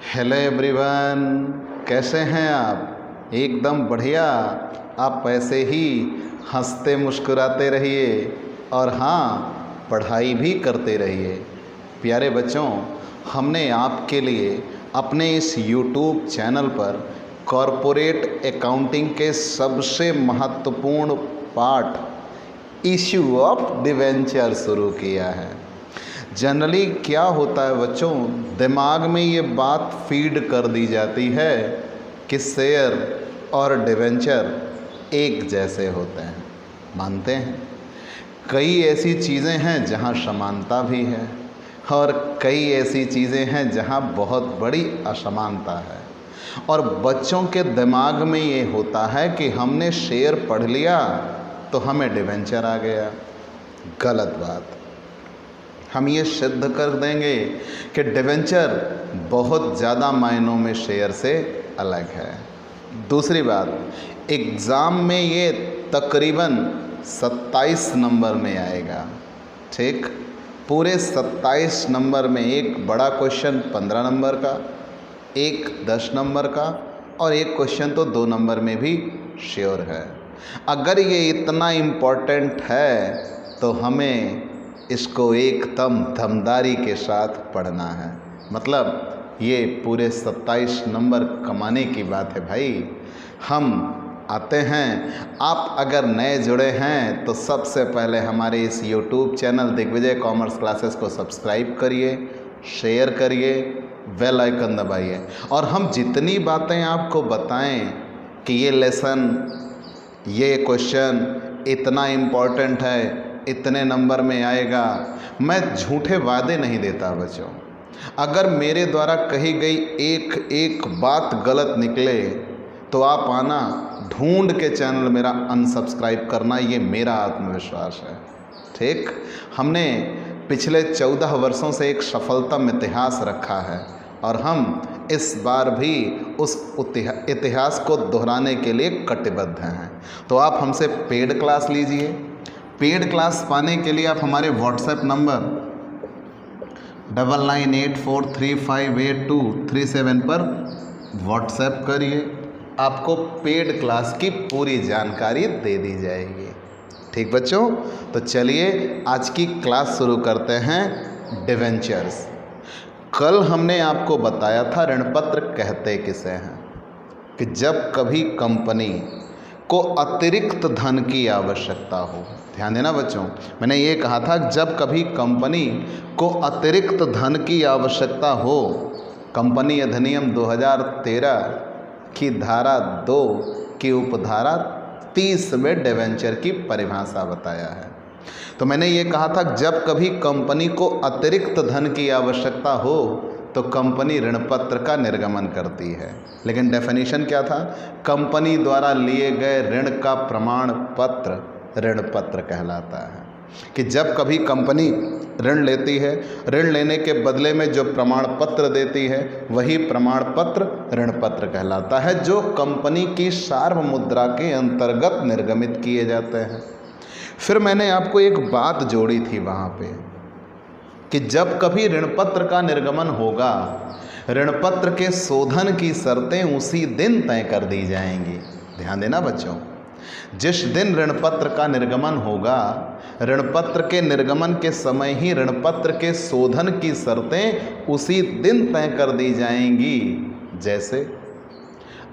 Hello everyone, कैसे हैं आप? एकदम बढ़िया। आप ऐसे ही हंसते मुस्कुराते रहिए और हाँ, पढ़ाई भी करते रहिए। प्यारे बच्चों, हमने आपके लिए अपने इस YouTube चैनल पर कॉरपोरेट अकाउंटिंग के सबसे महत्वपूर्ण पाठ इश्यू ऑफ डिवेंचर शुरू किया है। जनरली क्या होता है बच्चों, दिमाग में ये बात फीड कर दी जाती है कि शेयर और डिवेंचर एक जैसे होते हैं। मानते हैं? कई ऐसी चीज़ें हैं जहाँ समानता भी है और कई ऐसी चीज़ें हैं जहाँ बहुत बड़ी असमानता है। और बच्चों के दिमाग में ये होता है कि हमने शेयर पढ़ लिया तो हमें डिवेंचर आ गया। गलत बात। हम ये सिद्ध कर देंगे कि डिवेंचर बहुत ज़्यादा मायनों में शेयर से अलग है। दूसरी बात, एग्ज़ाम में ये तकरीबन 27 नंबर में आएगा। ठीक, पूरे 27 नंबर में एक बड़ा क्वेश्चन 15 नंबर का, एक 10 नंबर का और एक क्वेश्चन तो 2 नंबर में भी श्योर है। अगर ये इतना इम्पोर्टेंट है तो हमें इसको एकदम दमदारी के साथ पढ़ना है। मतलब ये पूरे 27 नंबर कमाने की बात है भाई। हम आते हैं, आप अगर नए जुड़े हैं तो सबसे पहले हमारे इस YouTube channel Digvijay commerce classes को सब्सक्राइब करिए, शेयर करिए, बेल आइकन दबाइए और हम जितनी बातें आपको बताएं कि ये लेसन, ये क्वेश्चन इतना इम्पोर्टेंट है, इतने नंबर में आएगा, मैं झूठे वादे नहीं देता बच्चों। अगर मेरे द्वारा कही गई एक एक बात गलत निकले तो आप आना, ढूंढ के चैनल मेरा अनसब्सक्राइब करना, ये मेरा आत्मविश्वास है। ठीक, हमने पिछले 14 वर्षों से एक सफलतम इतिहास रखा है और हम इस बार भी उस इतिहास को दोहराने के लिए कटिबद्ध हैं। तो आप हमसे पेड क्लास लीजिए। पेड क्लास पाने के लिए आप हमारे व्हाट्सएप नंबर 9984358237 पर व्हाट्सएप करिए, आपको पेड क्लास की पूरी जानकारी दे दी जाएगी। ठीक बच्चों, तो चलिए आज की क्लास शुरू करते हैं। डिवेंचर्स। कल हमने आपको बताया था ऋणपत्र कहते किसे हैं, कि जब कभी कंपनी को अतिरिक्त धन की आवश्यकता हो। ध्यान देना बच्चों, मैंने ये कहा था जब कभी कंपनी को अतिरिक्त धन की आवश्यकता हो। कंपनी अधिनियम 2013 की धारा 2 की उपधारा 30 में डिवेंचर की परिभाषा बताया है। तो मैंने ये कहा था जब कभी कंपनी को अतिरिक्त धन की आवश्यकता हो तो कंपनी ऋणपत्र का निर्गमन करती है। लेकिन डेफिनेशन क्या था? कंपनी द्वारा लिए गए ऋण का प्रमाण पत्र ऋणपत्र कहलाता है। कि जब कभी कंपनी ऋण लेती है, ऋण लेने के बदले में जो प्रमाण पत्र देती है वही प्रमाण पत्र ऋणपत्र कहलाता है, जो कंपनी की सार्वमुद्रा के अंतर्गत निर्गमित किए जाते हैं। फिर मैंने आपको एक बात जोड़ी थी वहाँ पे कि जब कभी ऋणपत्र का निर्गमन होगा, ऋणपत्र के शोधन की शर्तें उसी दिन तय कर दी जाएंगी। ध्यान देना बच्चों, जिस दिन ऋणपत्र का निर्गमन होगा, ऋणपत्र के निर्गमन के समय ही ऋणपत्र के शोधन की शर्तें उसी दिन तय कर दी जाएंगी। जैसे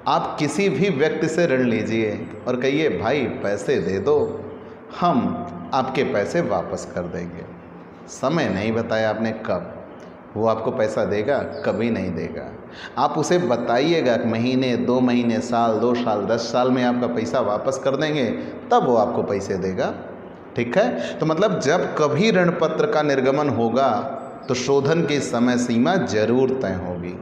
आप किसी भी व्यक्ति से ऋण लीजिए और कहिए भाई पैसे दे दो, हम आपके पैसे वापस कर देंगे। समय नहीं बताया आपने कब, वो आपको पैसा देगा? कभी नहीं देगा। आप उसे बताइएगा कि महीने, 2 महीने, साल, 2 साल, 10 साल में आपका पैसा वापस कर देंगे, तब वो आपको पैसे देगा। ठीक है, तो मतलब जब कभी ऋणपत्र का निर्गमन होगा तो शोधन की समय सीमा जरूर तय होगी।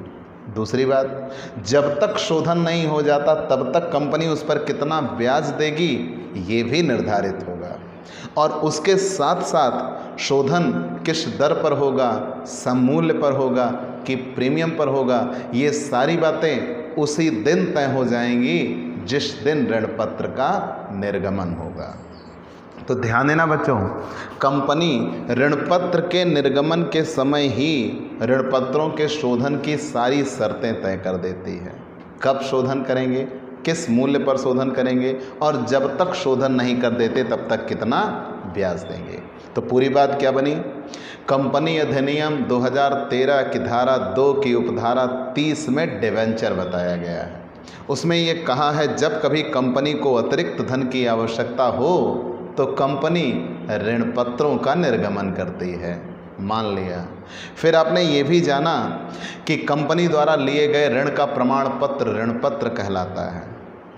दूसरी बात, जब तक शोधन नहीं हो जाता तब तक कंपनी उस पर कितना ब्याज देगी ये भी निर्धारित होगा, और उसके साथ साथ शोधन किस दर पर होगा, सममूल्य पर होगा कि प्रीमियम पर होगा, ये सारी बातें उसी दिन तय हो जाएंगी जिस दिन ऋणपत्र का निर्गमन होगा। तो ध्यान देना बच्चों, कंपनी ऋण पत्र के निर्गमन के समय ही ऋण पत्रों के शोधन की सारी शर्तें तय कर देती है। कब शोधन करेंगे, किस मूल्य पर शोधन करेंगे, और जब तक शोधन नहीं कर देते तब तक कितना ब्याज देंगे। तो पूरी बात क्या बनी, कंपनी अधिनियम 2013 की धारा 2 की उपधारा 30 में डिवेंचर बताया गया है। उसमें ये कहा है जब कभी कंपनी को अतिरिक्त धन की आवश्यकता हो तो कंपनी ऋण पत्रों का निर्गमन करती है। मान लिया। फिर आपने ये भी जाना कि कंपनी द्वारा लिए गए ऋण का प्रमाण पत्र ऋण पत्र कहलाता है,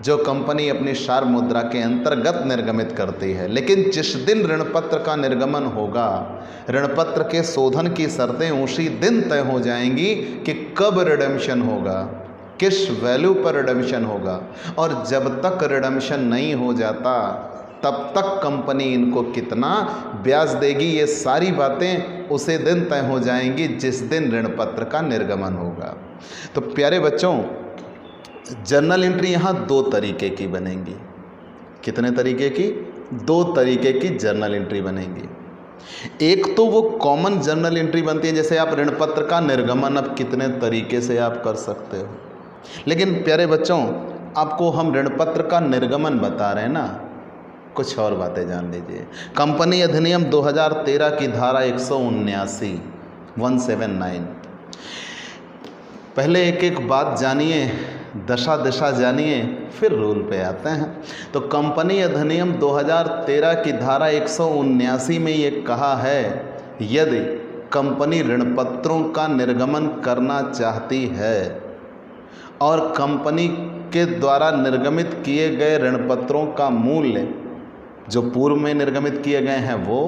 जो कंपनी अपनी सार मुद्रा के अंतर्गत निर्गमित करती है। लेकिन जिस दिन ऋण पत्र का निर्गमन होगा, ऋण पत्र के शोधन की शर्तें उसी दिन तय हो जाएंगी कि कब रिडेम्पशन होगा, किस वैल्यू पर रिडेम्पशन होगा, और जब तक रिडेम्पशन नहीं हो जाता तब तक कंपनी इनको कितना ब्याज देगी, ये सारी बातें उसी दिन तय हो जाएंगी जिस दिन ऋण पत्र का निर्गमन होगा। तो प्यारे बच्चों, जर्नल एंट्री यहाँ 2 तरीके की बनेंगी। कितने तरीके की? 2 तरीके की जर्नल एंट्री बनेंगी। एक तो वो कॉमन जर्नल एंट्री बनती है, जैसे आप ऋण पत्र का निर्गमन अब कितने तरीके से आप कर सकते हो। लेकिन प्यारे बच्चों, आपको हम ऋण पत्र का निर्गमन बता रहे हैं ना, कुछ और बातें जान लीजिए। कंपनी अधिनियम 2013 की धारा 179 पहले एक एक बात जानिए, दशा दिशा जानिए, फिर रूल पे आते हैं। तो कंपनी अधिनियम 2013 की धारा 179 में ये कहा है, यदि कंपनी ऋण पत्रों का निर्गमन करना चाहती है और कंपनी के द्वारा निर्गमित किए गए ऋण पत्रों का मूल्य जो पूर्व में निर्गमित किए गए हैं वो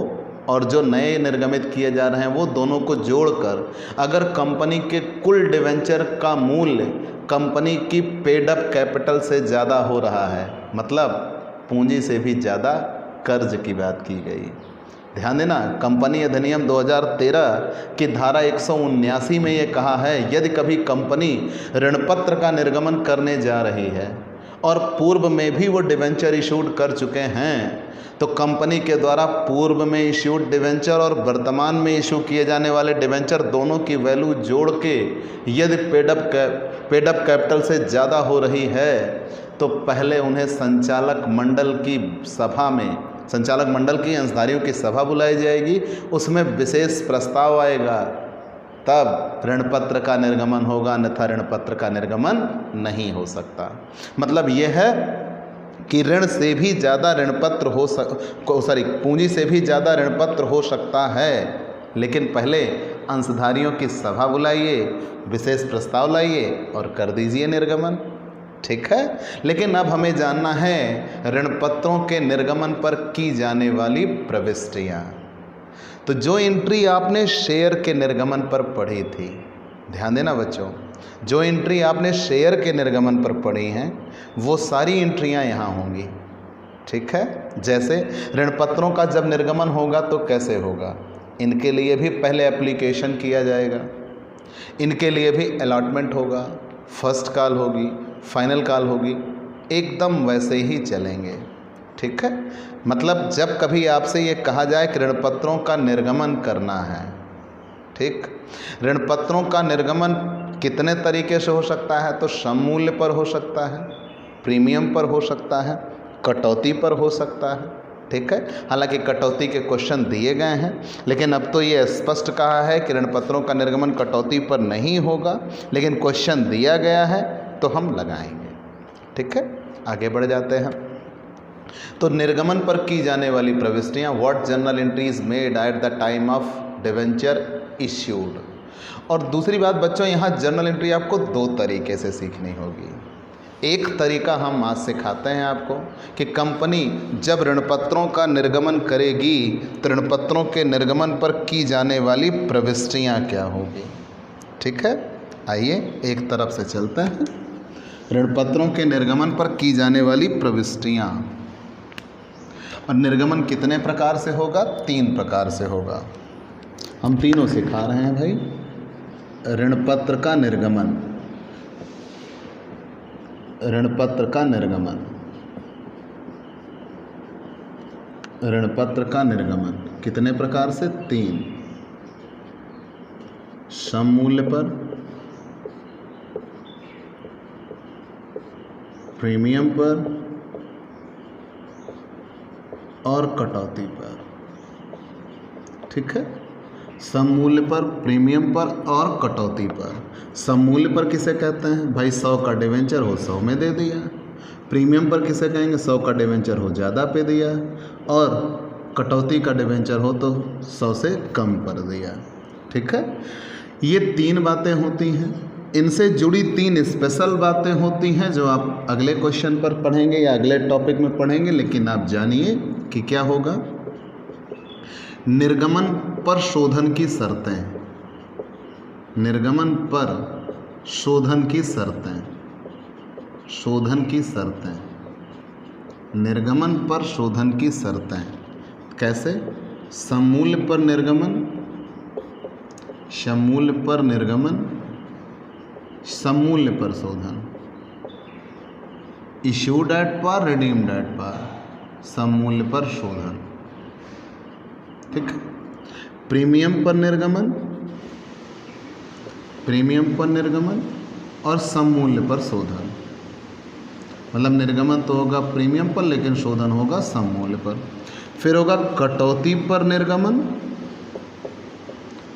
और जो नए निर्गमित किए जा रहे हैं वो दोनों को जोड़कर अगर कंपनी के कुल डिवेंचर का मूल्य कंपनी की पेड अप कैपिटल से ज़्यादा हो रहा है, मतलब पूंजी से भी ज़्यादा कर्ज की बात की गई। ध्यान देना, कंपनी अधिनियम 2013 की धारा 179 में ये कहा है, यदि कभी कंपनी ऋण पत्र का निर्गमन करने जा रही है और पूर्व में भी वो डिवेंचर इशूड कर चुके हैं, तो कंपनी के द्वारा पूर्व में इश्यूड डिवेंचर और वर्तमान में इशू किए जाने वाले डिवेंचर दोनों की वैल्यू जोड़ के यदि पेड अप कैपिटल से ज़्यादा हो रही है तो पहले उन्हें संचालक मंडल की सभा में, संचालक मंडल की अंशधारियों की सभा बुलाई जाएगी, उसमें विशेष प्रस्ताव आएगा, तब ऋण पत्र का निर्गमन होगा, अन्यथा ऋण पत्र का निर्गमन नहीं हो सकता। मतलब यह है कि ऋण से भी ज़्यादा ऋण पत्र पूंजी से भी ज़्यादा ऋण पत्र हो सकता है, लेकिन पहले अंशधारियों की सभा बुलाइए, विशेष प्रस्ताव लाइए और कर दीजिए निर्गमन। ठीक है। लेकिन अब हमें जानना है ऋण पत्रों के निर्गमन पर की जाने वाली प्रविष्टियाँ। तो जो एंट्री आपने शेयर के निर्गमन पर पढ़ी थी, ध्यान देना बच्चों, जो एंट्री आपने शेयर के निर्गमन पर पढ़ी हैं वो सारी एंट्रियां यहाँ होंगी। ठीक है। जैसे ऋण पत्रों का जब निर्गमन होगा तो कैसे होगा, इनके लिए भी पहले एप्लीकेशन किया जाएगा, इनके लिए भी अलॉटमेंट होगा, फर्स्ट कॉल होगी, फाइनल कॉल होगी, एकदम वैसे ही चलेंगे। ठीक है। मतलब जब कभी आपसे ये कहा जाए कि ऋण पत्रों का निर्गमन करना है, ठीक, ऋण पत्रों का निर्गमन कितने तरीके से हो सकता है, तो सम मूल्य पर हो सकता है, प्रीमियम पर हो सकता है, कटौती पर हो सकता है। ठीक है। हालांकि कटौती के क्वेश्चन दिए गए हैं, लेकिन अब तो ये स्पष्ट कहा है कि ऋण पत्रों का निर्गमन कटौती पर नहीं होगा, लेकिन क्वेश्चन दिया गया है तो हम लगाएंगे। ठीक है। आगे बढ़ जाते हैं। तो निर्गमन पर की जाने वाली प्रविष्टियाँ, what journal entries made at the time of debenture issued. और दूसरी बात बच्चों, यहाँ जर्नल एंट्री आपको 2 तरीके से सीखनी होगी। एक तरीका हम आज सिखाते हैं आपको कि कंपनी जब ऋण पत्रों का निर्गमन करेगी तो ऋण पत्रों के निर्गमन पर की जाने वाली प्रविष्टियाँ क्या होगी। ठीक है। आइए एक तरफ से चलते हैं। ऋण पत्रों के निर्गमन पर की जाने वाली प्रविष्टियाँ, और निर्गमन कितने प्रकार से होगा, 3 प्रकार से होगा। हम तीनों सिखा रहे हैं भाई। ऋण पत्र का निर्गमन, ऋण पत्र का निर्गमन, ऋणपत्र का निर्गमन कितने प्रकार से? 3। सममूल्य पर, प्रीमियम पर और कटौती पर। ठीक है, सममूल्य पर, प्रीमियम पर और कटौती पर। सममूल्य पर किसे कहते हैं? भाई 100 का डिवेंचर हो 100 में दे दिया। प्रीमियम पर किसे कहेंगे? 100 का डिवेंचर हो ज़्यादा पे दिया। और कटौती का डिवेंचर हो तो 100 से कम पर दिया। ठीक है, ये 3 बातें होती हैं। इनसे जुड़ी 3 स्पेशल बातें होती हैं जो आप अगले क्वेश्चन पर पढ़ेंगे या अगले टॉपिक में पढ़ेंगे। लेकिन आप जानिए कि क्या होगा। निर्गमन पर शोधन की शर्तें, निर्गमन पर शोधन की शर्तें, शोधन की शर्तें, निर्गमन पर शोधन की शर्तें कैसे? सममूल्य पर निर्गमन, सममूल्य पर निर्गमन, सममूल्य पर शोधन, issued at par, redeemed at par, सममूल्य पर शोधन। ठीक, प्रीमियम पर निर्गमन, प्रीमियम पर निर्गमन और सममूल्य पर शोधन। मतलब निर्गमन तो होगा प्रीमियम पर लेकिन शोधन होगा सममूल्य पर। फिर होगा कटौती पर निर्गमन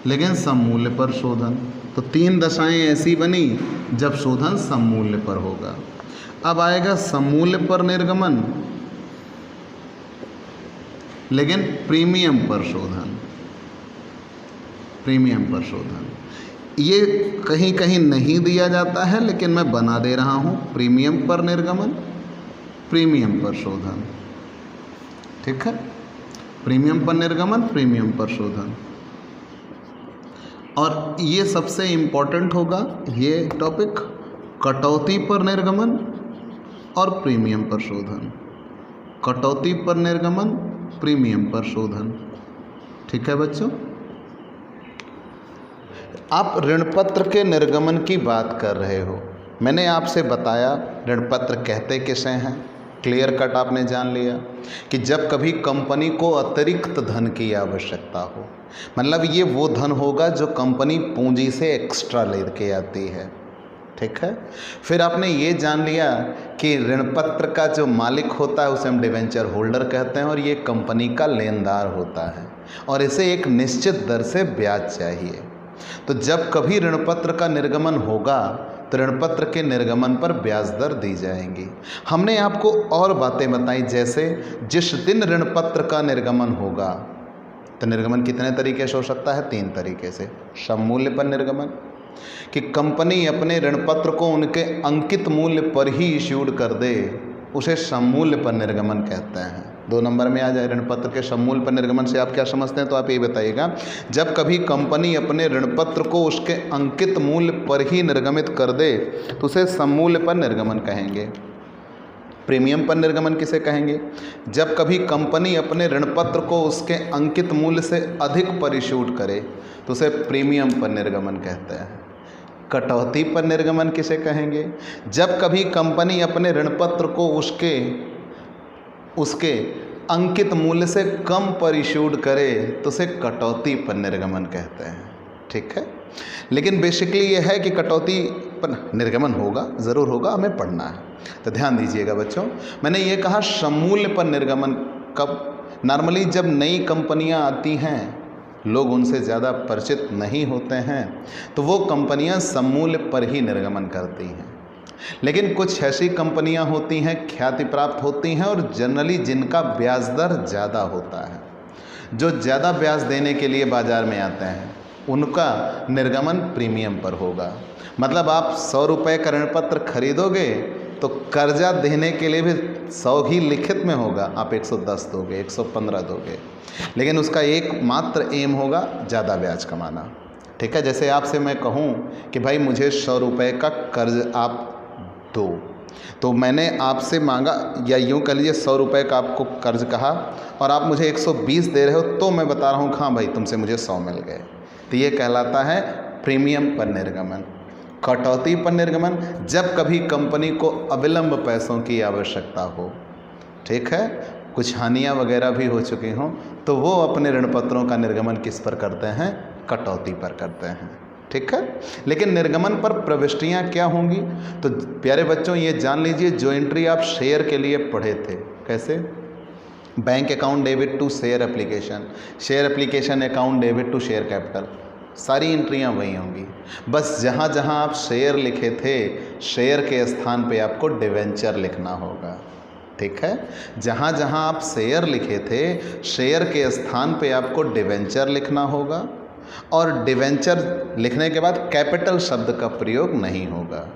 लेकिन सममूल्य पर शोधन। तो 3 दशाएं ऐसी बनी जब शोधन सममूल्य पर होगा। अब आएगा सममूल्य पर निर्गमन लेकिन प्रीमियम पर शोधन, प्रीमियम पर शोधन। ये कहीं कहीं नहीं दिया जाता है लेकिन मैं बना दे रहा हूँ। प्रीमियम पर निर्गमन, प्रीमियम पर शोधन। ठीक है, प्रीमियम पर निर्गमन, प्रीमियम पर शोधन। और ये सबसे इम्पोर्टेंट होगा ये टॉपिक, कटौती पर निर्गमन और प्रीमियम पर शोधन। कटौती पर निर्गमन, प्रीमियम पर शोधन। ठीक है बच्चों, आप ऋणपत्र के निर्गमन की बात कर रहे हो। मैंने आपसे बताया ऋणपत्र कहते किसे हैं। क्लियर कट आपने जान लिया कि जब कभी कंपनी को अतिरिक्त धन की आवश्यकता हो, मतलब ये वो धन होगा जो कंपनी पूंजी से एक्स्ट्रा लेके आती है। ठीक है, फिर आपने ये जान लिया कि ऋणपत्र का जो मालिक होता है उसे हम डिवेंचर होल्डर कहते हैं और ये कंपनी का लेनदार होता है और इसे एक निश्चित दर से ब्याज चाहिए। तो जब कभी ऋणपत्र का निर्गमन होगा तो ऋणपत्र के निर्गमन पर ब्याज दर दी जाएंगी। हमने आपको और बातें बताई, जैसे जिस दिन ऋणपत्र का निर्गमन होगा तो निर्गमन कितने तरीके से हो सकता है? 3 तरीके से। सममूल्य पर निर्गमन, कि कंपनी अपने ऋणपत्र को उनके अंकित मूल्य पर ही इश्यूड कर दे, उसे सममूल्य पर निर्गमन कहते हैं। 2 नंबर में आ जाए ऋणपत्र के सममूल्य पर निर्गमन से आप क्या समझते हैं, तो आप ये बताइएगा। जब कभी कंपनी अपने ऋणपत्र को उसके अंकित मूल्य पर ही निर्गमित कर दे तो उसे सममूल्य पर निर्गमन कहेंगे। प्रीमियम पर निर्गमन किसे कहेंगे? जब कभी कंपनी अपने ऋणपत्र को उसके अंकित मूल्य से अधिक पर इश्यूड करे तो उसे प्रीमियम पर निर्गमन कहते हैं। कटौती पर निर्गमन किसे कहेंगे? जब कभी कंपनी अपने ऋणपत्र को उसके अंकित मूल्य से कम पर इश्यूड करे तो उसे कटौती पर निर्गमन कहते हैं। ठीक है, लेकिन बेसिकली ये है कि कटौती पर निर्गमन होगा, ज़रूर होगा, हमें पढ़ना है। तो ध्यान दीजिएगा बच्चों, मैंने ये कहा सममूल्य पर निर्गमन कब? नॉर्मली जब नई कंपनियां आती हैं, लोग उनसे ज़्यादा परिचित नहीं होते हैं, तो वो कंपनियां सममूल्य पर ही निर्गमन करती हैं। लेकिन कुछ ऐसी कंपनियां होती हैं, ख्याति प्राप्त होती हैं और जनरली जिनका ब्याज दर ज़्यादा होता है, जो ज़्यादा ब्याज देने के लिए बाज़ार में आते हैं, उनका निर्गमन प्रीमियम पर होगा। मतलब आप 100 रुपये का ऋणपत्र खरीदोगे तो कर्जा देने के लिए भी 100 ही लिखित में होगा, आप 110 दोगे, 115 दोगे, लेकिन उसका एकमात्र एम होगा ज़्यादा ब्याज कमाना। ठीक है, जैसे आपसे मैं कहूँ कि भाई मुझे 100 रुपये का कर्ज आप दो, तो मैंने आपसे मांगा, या यूँ कह लीजिए 100 रुपये का आपको कर्ज कहा और आप मुझे 120 दे रहे हो, तो मैं बता रहा हूँ हाँ भाई तुमसे मुझे 100 मिल गए। तो ये कहलाता है प्रीमियम पर निर्गमन। कटौती पर निर्गमन, जब कभी कंपनी को अविलंब पैसों की आवश्यकता हो। ठीक है, कुछ हानियाँ वगैरह भी हो चुकी हों, तो वो अपने ऋण पत्रों का निर्गमन किस पर करते हैं? कटौती पर करते हैं। ठीक है, लेकिन निर्गमन पर प्रविष्टियाँ क्या होंगी? तो प्यारे बच्चों ये जान लीजिए, जो एंट्री आप शेयर के लिए पढ़े थे, कैसे? Bank account debit to share application, share application account debit to share capital, सारी एंट्रियां वही होंगी। बस जहाँ जहाँ आप शेयर लिखे थे, शेयर के स्थान पे आपको डिवेंचर लिखना होगा। ठीक है, जहाँ जहाँ आप शेयर लिखे थे, शेयर के स्थान पे आपको डिवेंचर लिखना होगा, और डिवेंचर लिखने के बाद कैपिटल शब्द का प्रयोग नहीं होगा।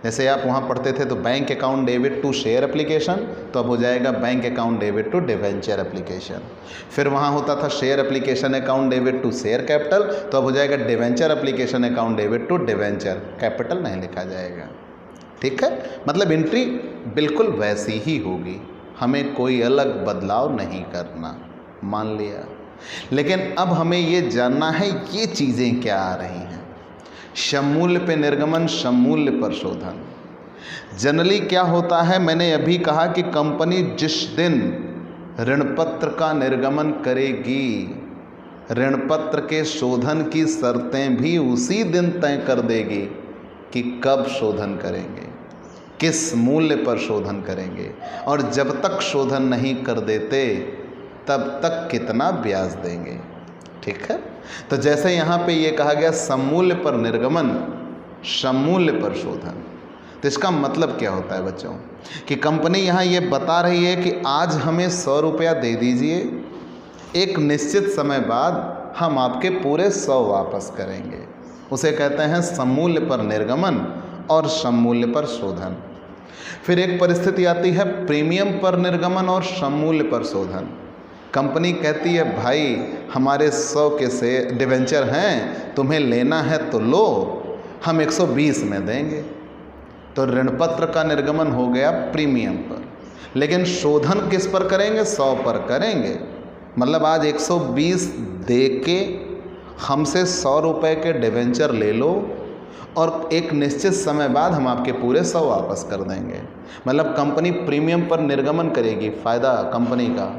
जैसे आप वहाँ पढ़ते थे तो bank account debit to share application, तो अब हो जाएगा bank account debit to debenture application. फिर वहाँ होता था share application account debit to share capital, तो अब हो जाएगा debenture application account debit to debenture, capital नहीं लिखा जाएगा। ठीक है, मतलब एंट्री बिल्कुल वैसी ही होगी, हमें कोई अलग बदलाव नहीं करना, मान लिया। लेकिन अब हमें ये जानना है ये चीज़ें क्या आ रही हैं। सममूल्य पे निर्गमन, सममूल्य पर शोधन। जनरली क्या होता है, मैंने अभी कहा कि कंपनी जिस दिन ऋणपत्र का निर्गमन करेगी, ऋणपत्र के शोधन की शर्तें भी उसी दिन तय कर देगी कि कब शोधन करेंगे, किस मूल्य पर शोधन करेंगे, और जब तक शोधन नहीं कर देते तब तक कितना ब्याज देंगे। ठीक है, तो जैसे यहाँ पे ये कहा गया सममूल्य पर निर्गमन, सममूल्य पर शोधन, तो इसका मतलब क्या होता है बच्चों कि कंपनी यहाँ ये बता रही है कि आज हमें 100 रुपया दे दीजिए, एक निश्चित समय बाद हम आपके पूरे 100 वापस करेंगे। उसे कहते हैं सममूल्य पर निर्गमन और सममूल्य पर शोधन। फिर एक परिस्थिति आती है प्रीमियम पर निर्गमन और सममूल्य पर शोधन। कंपनी कहती है भाई हमारे 100 के से डिवेंचर हैं, तुम्हें लेना है तो लो, हम 120 में देंगे। तो ऋणपत्र का निर्गमन हो गया प्रीमियम पर, लेकिन शोधन किस पर करेंगे? 100 पर करेंगे। मतलब आज 120 दे के हमसे 100 रुपये के डिवेंचर ले लो और एक निश्चित समय बाद हम आपके पूरे 100 वापस कर देंगे। मतलब कंपनी प्रीमियम पर निर्गमन करेगी, फ़ायदा कंपनी का,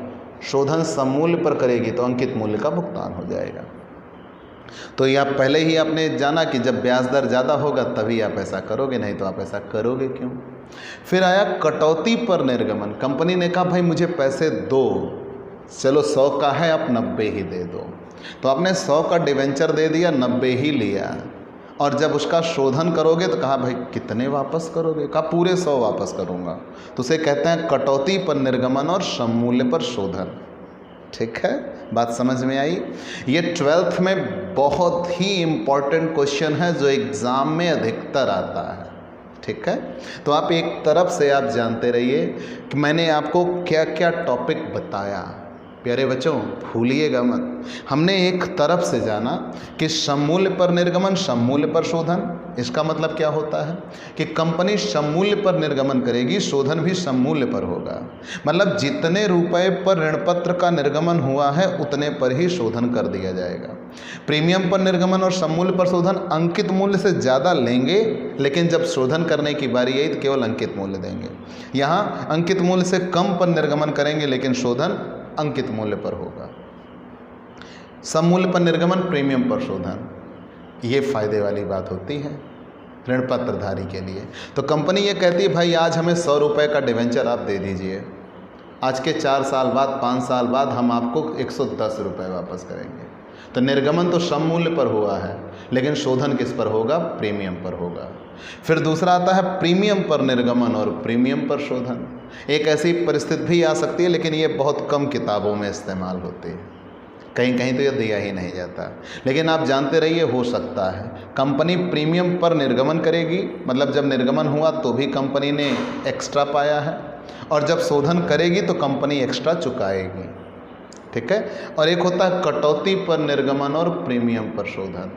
शोधन सममूल्य पर करेगी तो अंकित मूल्य का भुगतान हो जाएगा। तो ये आप पहले ही आपने जाना कि जब ब्याज दर ज़्यादा होगा तभी आप ऐसा करोगे, नहीं तो आप ऐसा करोगे क्यों। फिर आया कटौती पर निर्गमन। कंपनी ने कहा भाई मुझे पैसे दो, चलो 100 का है आप 90 ही दे दो। तो आपने 100 का डिवेंचर दे दिया, 90 ही लिया, और जब उसका शोधन करोगे तो कहा भाई कितने वापस करोगे? कहा पूरे 100 वापस करूँगा। तो उसे कहते हैं कटौती पर निर्गमन और सममूल्य पर शोधन। ठीक है, बात समझ में आई। ये 12th में बहुत ही इम्पॉर्टेंट क्वेश्चन है जो एग्ज़ाम में अधिकतर आता है। ठीक है, तो आप एक तरफ से आप जानते रहिए कि मैंने आपको क्या क्या टॉपिक बताया। प्यारे बच्चों भूलिएगा मत, हमने एक तरफ से जाना कि सममूल्य पर निर्गमन, सममूल्य पर शोधन। इसका मतलब क्या होता है कि कंपनी सममूल्य पर निर्गमन करेगी, शोधन भी सममूल्य पर होगा। मतलब जितने रुपए पर ऋणपत्र का निर्गमन हुआ है उतने पर ही शोधन कर दिया जाएगा। प्रीमियम पर निर्गमन और सममूल्य पर शोधन अंकित मूल्य से ज़्यादा लेंगे, लेकिन जब शोधन करने की बारी आई तो केवल अंकित मूल्य देंगे। यहाँ अंकित मूल्य से कम पर निर्गमन करेंगे, लेकिन शोधन अंकित मूल्य पर होगा। सममूल्य पर निर्गमन, प्रीमियम पर शोधन, ये फायदे वाली बात होती है ऋणपत्रधारी के लिए। तो कंपनी ये कहती है भाई आज हमें 100 रुपये का डिवेंचर आप दे दीजिए, आज के 4 साल बाद 5 साल बाद हम आपको 110 रुपये वापस करेंगे। तो निर्गमन तो सममूल्य पर हुआ है, लेकिन शोधन किस पर होगा? प्रीमियम पर होगा। फिर दूसरा आता है प्रीमियम पर निर्गमन और प्रीमियम पर शोधन। एक ऐसी परिस्थिति भी आ सकती है, लेकिन ये बहुत कम किताबों में इस्तेमाल होती है, कहीं कहीं तो ये दिया ही नहीं जाता। लेकिन आप जानते रहिए हो सकता है कंपनी प्रीमियम पर निर्गमन करेगी, मतलब जब निर्गमन हुआ तो भी कंपनी ने एक्स्ट्रा पाया है, और जब शोधन करेगी तो कंपनी एक्स्ट्रा चुकाएगी। ठीक है, और एक होता है कटौती पर निर्गमन और प्रीमियम पर शोधन।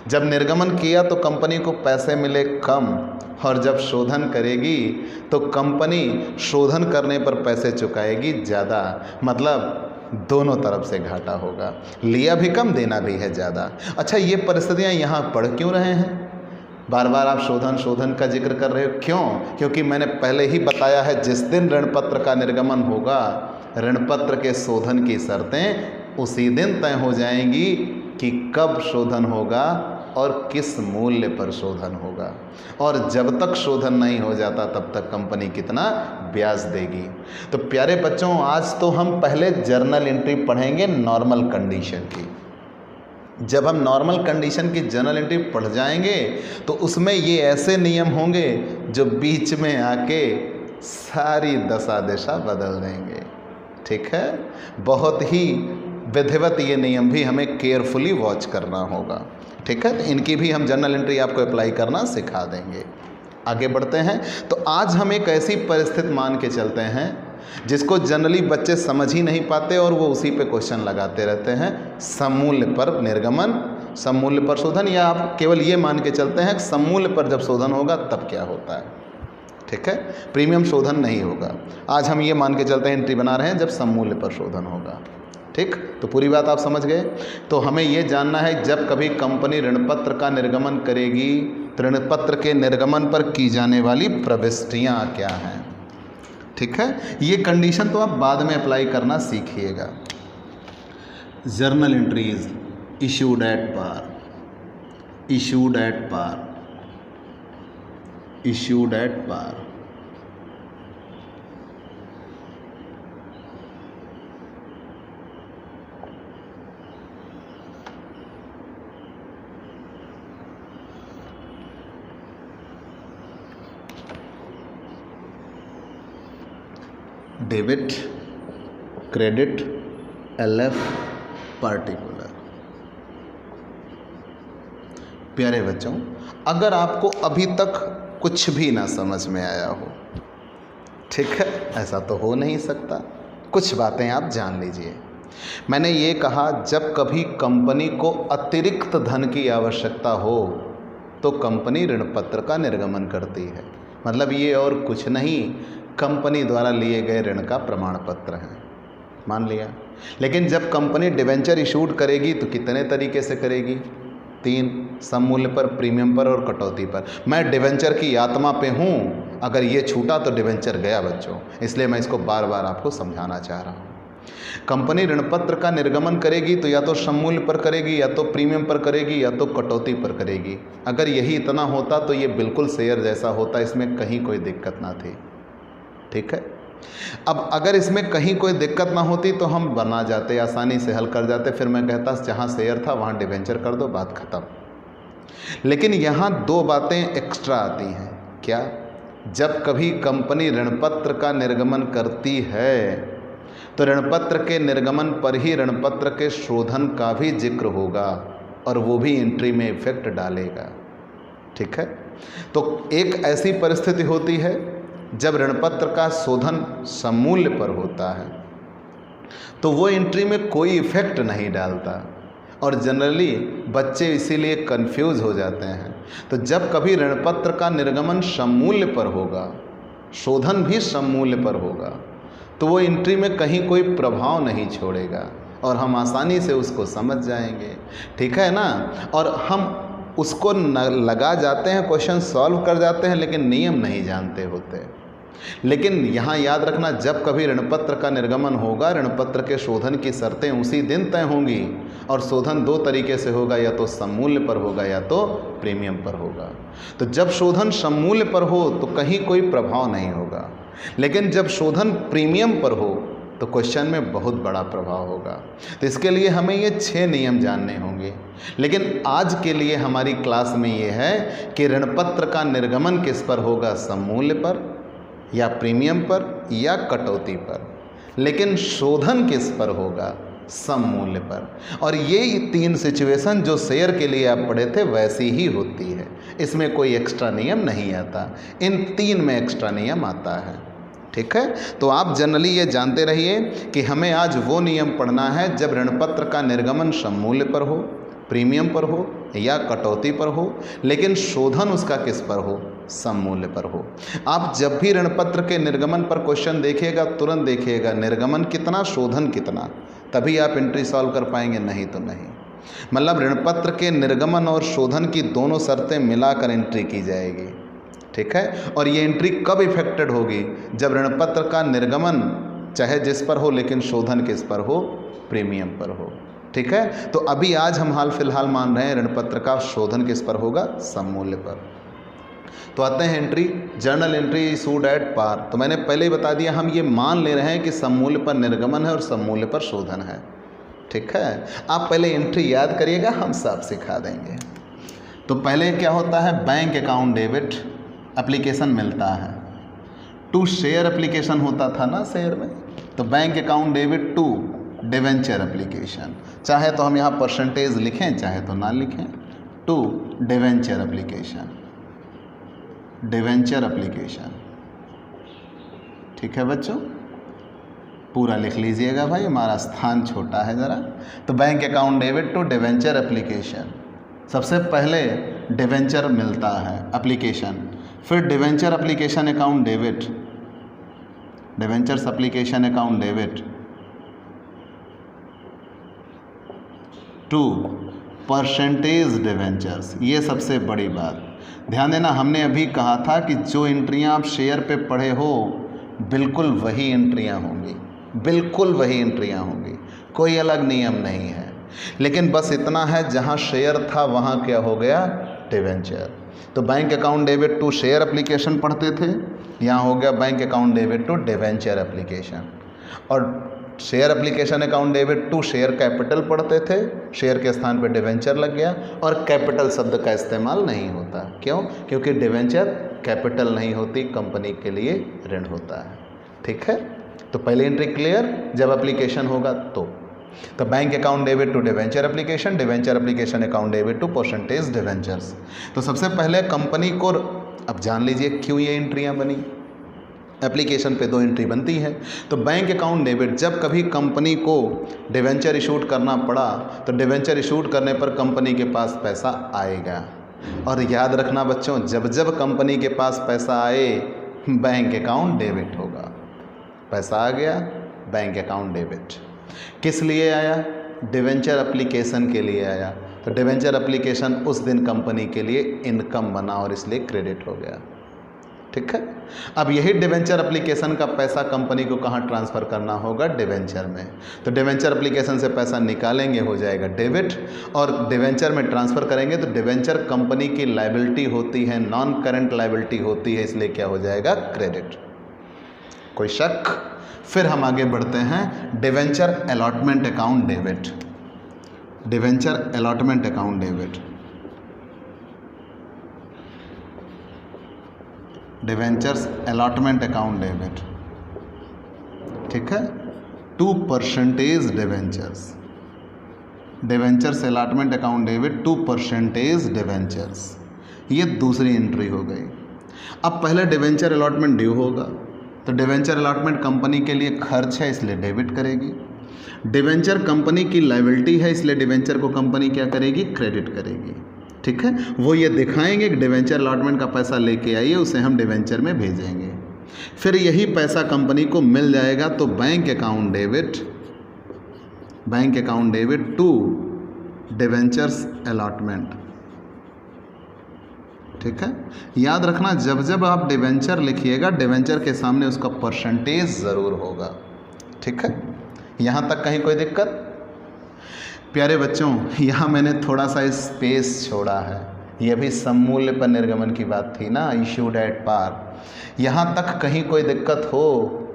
जब निर्गमन किया तो कंपनी को पैसे मिले कम, और जब शोधन करेगी तो कंपनी शोधन करने पर पैसे चुकाएगी ज़्यादा। मतलब दोनों तरफ से घाटा होगा, लिया भी कम, देना भी है ज़्यादा। अच्छा, ये परिस्थितियाँ यहाँ पढ़ क्यों रहे हैं? बार बार आप शोधन का जिक्र कर रहे हो, क्यों? क्योंकि मैंने पहले ही बताया है जिस दिन ऋणपत्र का निर्गमन होगा ऋण पत्र के शोधन की शर्तें उसी दिन तय हो जाएंगी कि कब शोधन होगा और किस मूल्य पर शोधन होगा। और जब तक शोधन नहीं हो जाता तब तक कंपनी कितना ब्याज देगी। तो प्यारे बच्चों, आज तो हम पहले जर्नल एंट्री पढ़ेंगे नॉर्मल कंडीशन की। जब हम नॉर्मल कंडीशन की जर्नल एंट्री पढ़ जाएंगे तो उसमें ये ऐसे नियम होंगे जो बीच में आके सारी दशा दिशा बदल देंगे। ठीक है, बहुत ही विधिवत ये नियम भी हमें केयरफुली वॉच करना होगा। ठीक है, तो इनकी भी हम जर्नल एंट्री आपको अप्लाई करना सिखा देंगे। आगे बढ़ते हैं। तो आज हम एक ऐसी परिस्थिति मान के चलते हैं जिसको जनरली बच्चे समझ ही नहीं पाते और वो उसी पे क्वेश्चन लगाते रहते हैं। सममूल्य पर निर्गमन, सममूल्य पर शोधन, या आप केवल ये मान के चलते हैं सममूल्य पर जब शोधन होगा तब क्या होता है। ठीक है, प्रीमियम शोधन नहीं होगा। आज हम ये मान के चलते हैं एंट्री बना रहे हैं जब सममूल्य पर शोधन होगा। ठीक, तो पूरी बात आप समझ गए। तो हमें ये जानना है जब कभी कंपनी ऋण पत्र का निर्गमन करेगी तो ऋण पत्र के निर्गमन पर की जाने वाली प्रविष्टियां क्या हैं। ठीक है, ये कंडीशन तो आप बाद में अप्लाई करना सीखिएगा। Journal entries issued at par, issued at par, issued at par. Debit, credit, LF, particular. प्यारे बच्चों, अगर आपको अभी तक कुछ भी ना समझ में आया हो, ठीक है, ऐसा तो हो नहीं सकता, कुछ बातें आप जान लीजिए। मैंने ये कहा जब कभी कंपनी को अतिरिक्त धन की आवश्यकता हो तो कंपनी ऋण पत्र का निर्गमन करती है। मतलब ये और कुछ नहीं, कंपनी द्वारा लिए गए ऋण का प्रमाण पत्र है, मान लिया। लेकिन जब कंपनी डिवेंचर इशूड करेगी तो कितने तरीके से करेगी? 3, सममूल्य पर, प्रीमियम पर और कटौती पर। मैं डिवेंचर की आत्मा पे हूँ, अगर ये छूटा तो डिवेंचर गया बच्चों, इसलिए मैं इसको बार बार आपको समझाना चाह रहा हूँ। कंपनी ऋण पत्र का निर्गमन करेगी तो या तो सममूल्य पर करेगी, या तो प्रीमियम पर करेगी, या तो कटौती पर करेगी। अगर यही इतना होता तो ये बिल्कुल शेयर जैसा होता, इसमें कहीं कोई दिक्कत ना थी। ठीक है, अब अगर इसमें कहीं कोई दिक्कत ना होती तो हम बना जाते, आसानी से हल कर जाते। फिर मैं कहता जहाँ शेयर था वहाँ डिवेंचर कर दो, बात खत्म। लेकिन यहाँ 2 बातें एक्स्ट्रा आती हैं। क्या? जब कभी कंपनी ऋण पत्र का निर्गमन करती है तो ऋण पत्र के निर्गमन पर ही ऋण पत्र के शोधन का भी जिक्र होगा और वो भी एंट्री में इफेक्ट डालेगा। ठीक है, तो एक ऐसी परिस्थिति होती है जब ऋण पत्र का शोधन सममूल्य पर होता है तो वो एंट्री में कोई इफेक्ट नहीं डालता और जनरली बच्चे इसीलिए कंफ्यूज हो जाते हैं। तो जब कभी ऋण पत्र का निर्गमन सममूल्य पर होगा, शोधन भी सममूल्य पर होगा, तो वो एंट्री में कहीं कोई प्रभाव नहीं छोड़ेगा और हम आसानी से उसको समझ जाएंगे। ठीक है ना, और हम उसको लगा जाते हैं, क्वेश्चन सॉल्व कर जाते हैं, लेकिन नियम नहीं जानते होते। लेकिन यहाँ याद रखना, जब कभी ऋण पत्र का निर्गमन होगा, ऋण पत्र के शोधन की शर्तें उसी दिन तय होंगी और शोधन 2 तरीके से होगा, या तो सममूल्य पर होगा या तो प्रीमियम पर होगा। तो जब शोधन सममूल्य पर हो तो कहीं कोई प्रभाव नहीं होगा, लेकिन जब शोधन प्रीमियम पर हो तो क्वेश्चन में बहुत बड़ा प्रभाव होगा। तो इसके लिए हमें ये 6 नियम जानने होंगे। लेकिन आज के लिए हमारी क्लास में ये है कि ऋण पत्र का निर्गमन किस पर होगा, सममूल्य पर या प्रीमियम पर या कटौती पर, लेकिन शोधन किस पर होगा, सममूल्य पर। और ये 3 सिचुएशन जो शेयर के लिए आप पढ़े थे वैसी ही होती है, इसमें कोई एक्स्ट्रा नियम नहीं आता, इन 3 में एक्स्ट्रा नियम आता है। ठीक है, तो आप जनरली ये जानते रहिए कि हमें आज वो नियम पढ़ना है जब ऋण पत्र का निर्गमन सममूल्य पर हो, प्रीमियम पर हो या कटौती पर हो, लेकिन शोधन उसका किस पर हो, सममूल्य पर हो। आप जब भी ऋण पत्र के निर्गमन पर क्वेश्चन देखिएगा तुरंत देखिएगा निर्गमन कितना, शोधन कितना, तभी आप एंट्री सॉल्व कर पाएंगे, नहीं तो नहीं। मतलब ऋण पत्र के निर्गमन और शोधन की दोनों शर्तें मिलाकर एंट्री की जाएगी। ठीक है, और ये एंट्री कब इफेक्टेड होगी, जब ऋण पत्र का निर्गमन चाहे जिस पर हो, लेकिन शोधन किस पर हो, प्रीमियम पर हो। ठीक है, तो अभी आज हम हाल फिलहाल मान रहे हैं ऋण पत्र का शोधन किस पर होगा, सममूल्य पर। तो आते हैं entry, journal entry issued at par. तो मैंने पहले ही बता दिया, हम ये मान ले रहे हैं कि सममूल्य पर निर्गमन है और सममूल्य पर शोधन है। ठीक है, आप पहले एंट्री याद करिएगा, हम सब सिखा देंगे। तो पहले क्या होता है, बैंक अकाउंट डेबिट एप्लीकेशन मिलता है, टू शेयर एप्लीकेशन होता था ना शेयर में, तो bank account debit to debenture application. चाहे तो हम यहाँ परसेंटेज लिखें, चाहे तो ना लिखें, to debenture application, debenture application. ठीक है बच्चों, पूरा लिख लीजिएगा भाई, हमारा स्थान छोटा है ज़रा। तो bank account debit to debenture application, सबसे पहले डिवेंचर मिलता है एप्लीकेशन, फिर debenture application account debit, debentures application account debit to percentage debentures. ये सबसे बड़ी बात ध्यान देना, हमने अभी कहा था कि जो एंट्रियां आप शेयर पे पढ़े हो बिल्कुल वही एंट्रियां होंगी, बिल्कुल वही एंट्रियां होंगी, कोई अलग नियम नहीं है। लेकिन बस इतना है, जहां शेयर था वहां क्या हो गया, डिवेंचर। तो bank account debit to share application पढ़ते थे, यहाँ हो गया bank account debit to debenture application. और share application account debit to share capital पढ़ते थे, शेयर के स्थान पर डिवेंचर लग गया, और कैपिटल शब्द का इस्तेमाल नहीं होता। क्यों? क्योंकि डिवेंचर कैपिटल नहीं होती, कंपनी के लिए ऋण होता है। ठीक है, तो पहले एंट्री क्लियर, जब एप्लीकेशन होगा तो bank account debit to debenture application, debenture application account debit to percentage debentures. तो सबसे पहले कंपनी को, अब जान लीजिए क्यों ये एंट्रियां बनी। एप्लीकेशन पे 2 एंट्री बनती है। तो बैंक अकाउंट डेबिट, जब कभी कंपनी को डिवेंचर इशूड करना पड़ा तो डिवेंचर इशूड करने पर कंपनी के पास पैसा आएगा। और याद रखना बच्चों, जब जब कंपनी के पास पैसा आए बैंक अकाउंट डेबिट होगा। पैसा आ गया, बैंक अकाउंट डेबिट। किस लिए आया? डिवेंचर एप्लीकेशन के लिए आया। तो डिवेंचर एप्लीकेशन उस दिन कंपनी के लिए इनकम बना और इसलिए क्रेडिट हो गया। ठीक है, अब यही डिवेंचर एप्लीकेशन का पैसा कंपनी को कहाँ ट्रांसफ़र करना होगा? डिवेंचर में। तो डिवेंचर एप्लीकेशन से पैसा निकालेंगे, हो जाएगा डेबिट, और डिवेंचर में ट्रांसफ़र करेंगे तो डिवेंचर कंपनी की लायबिलिटी होती है, नॉन करेंट लायबिलिटी होती है, इसलिए क्या हो जाएगा? क्रेडिट। कोई शक? फिर हम आगे बढ़ते हैं, debenture allotment account debit, debenture allotment account debit, debentures allotment account debit. ठीक है, to percentage debentures, debentures allotment account debit to percentage debentures. ये दूसरी एंट्री हो गई। अब पहले डिवेंचर अलॉटमेंट ड्यू होगा, तो डिवेंचर अलॉटमेंट कंपनी के लिए खर्च है, इसलिए डेबिट करेगी। डिवेंचर कंपनी की लायबिलिटी है, इसलिए डिवेंचर को कंपनी क्या करेगी? क्रेडिट करेगी। ठीक है, वो ये दिखाएंगे कि डिवेंचर अलॉटमेंट का पैसा लेके आइए, उसे हम डिवेंचर में भेजेंगे। फिर यही पैसा कंपनी को मिल जाएगा, तो bank account debit, bank account debit to debentures allotment. ठीक है, याद रखना, जब जब आप डिवेंचर लिखिएगा, डिवेंचर के सामने उसका परसेंटेज ज़रूर होगा। ठीक है, यहाँ तक कहीं कोई दिक्कत? प्यारे बच्चों, यहाँ मैंने थोड़ा सा स्पेस छोड़ा है, ये भी सममूल्य पर निर्गमन की बात थी ना, इशूड एट पार। यहाँ तक कहीं कोई दिक्कत हो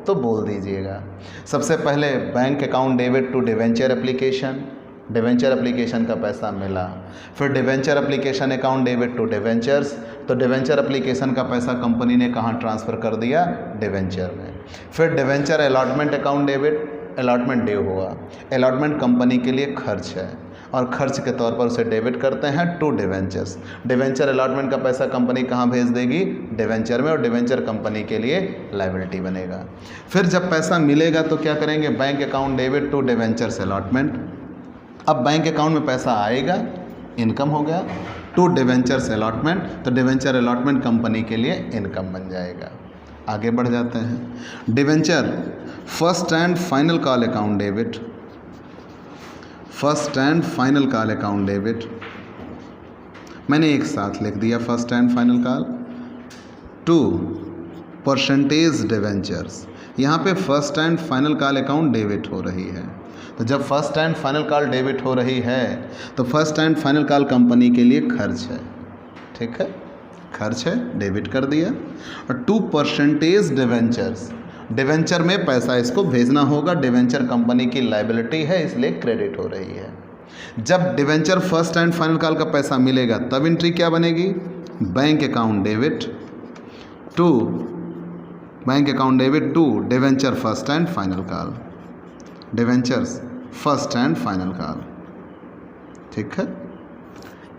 तो बोल दीजिएगा। सबसे पहले bank account debit to debenture application, debenture application का पैसा मिला। फिर debenture application account debit to debentures, तो डिवेंचर एप्लीकेशन का पैसा कंपनी ने कहाँ ट्रांसफ़र कर दिया? डिवेंचर में। फिर debenture allotment account debit, allotment due हुआ। अलॉटमेंट कंपनी के लिए खर्च है और खर्च के तौर पर उसे डेबिट करते हैं टू डिवेंचर्स। डिवेंचर अलॉटमेंट का पैसा कंपनी कहाँ भेज देगी? डिवेंचर में, और डिवेंचर कंपनी के लिए लायबिलिटी बनेगा। फिर जब पैसा मिलेगा तो क्या करेंगे? Bank account debit to debentures allotment. अब बैंक अकाउंट में पैसा आएगा, इनकम हो गया, टू डिवेंचर्स अलॉटमेंट, तो डिवेंचर अलॉटमेंट कंपनी के लिए इनकम बन जाएगा। आगे बढ़ जाते हैं, debenture first and final call account debit, first and final call account debit, मैंने एक साथ लिख दिया first and final call, to percentage debentures. यहाँ पे first and final call account debit हो रही है। तो जब first and final call debit हो रही है तो first and final call company के लिए खर्च है, ठीक है, खर्च है, डेबिट कर दिया। और 2% डिवेंचर्स, डिवेंचर में पैसा इसको भेजना होगा, डिवेंचर कंपनी की लायबिलिटी है इसलिए क्रेडिट हो रही है। जब debenture first and final call का पैसा मिलेगा तब एंट्री क्या बनेगी, bank account debit to, bank account debit to debenture first and final call, debentures first and final call, ठीक है।